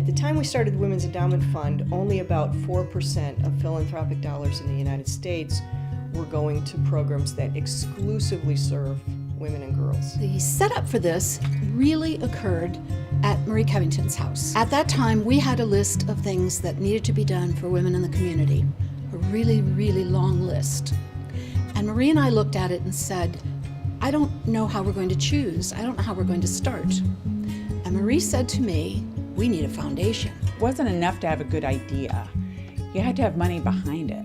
At the time we started the Women's Endowment Fund, only about 4% of philanthropic dollars in the United States were going to programs that exclusively serve women and girls. The setup for this really occurred at Marie Covington's house. At that time, we had a list of things that needed to be done for women in the community, a really, really long list. And Marie and I looked at it and said, I don't know how we're going to choose. I don't know how we're going to start. And Marie said to me, we need a foundation. It wasn't enough to have a good idea. You had to have money behind it.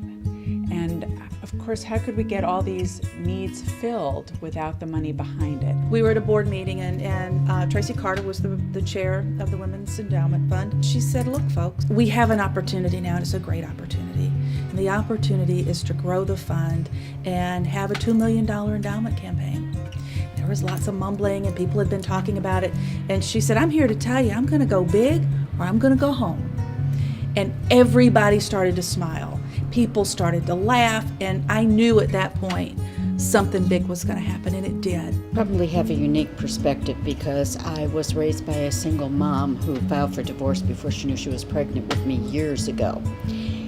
And of course, how could we get all these needs filled without the money behind it? We were at a board meeting and Tracy Carter was the chair of the Women's Endowment Fund. She said, look folks, we have an opportunity now and it's a great opportunity. And the opportunity is to grow the fund and have a $2 million endowment campaign. There was lots of mumbling and people had been talking about it. And she said, I'm here to tell you, I'm gonna go big or I'm gonna go home. And everybody started to smile. People started to laugh, and I knew at that point something big was going to happen, and it did. Probably have a unique perspective because I was raised by a single mom who filed for divorce before she knew she was pregnant with me years ago.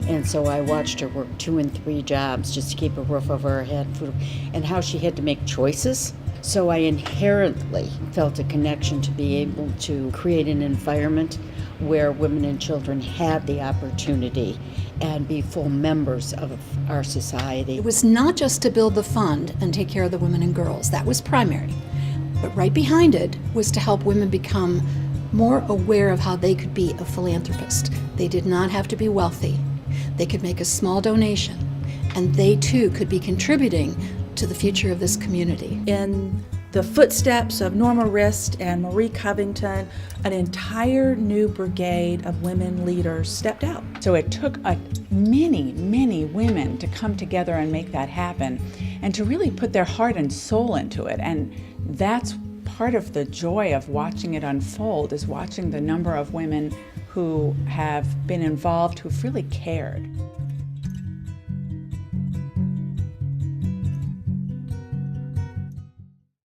And so I watched her work 2 and 3 jobs just to keep a roof over her head, food, and how she had to make choices. So I inherently felt a connection to be able to create an environment where women and children had the opportunity and be full members of our society. It was not just to build the fund and take care of the women and girls. That was primary. But right behind it was to help women become more aware of how they could be a philanthropist. They did not have to be wealthy. They could make a small donation, and they too could be contributing to the future of this community. In the footsteps of Norma Rist and Marie Covington, an entire new brigade of women leaders stepped out. So it took many, many women to come together and make that happen and to really put their heart and soul into it. And that's part of the joy of watching it unfold, is watching the number of women who have been involved, who've really cared.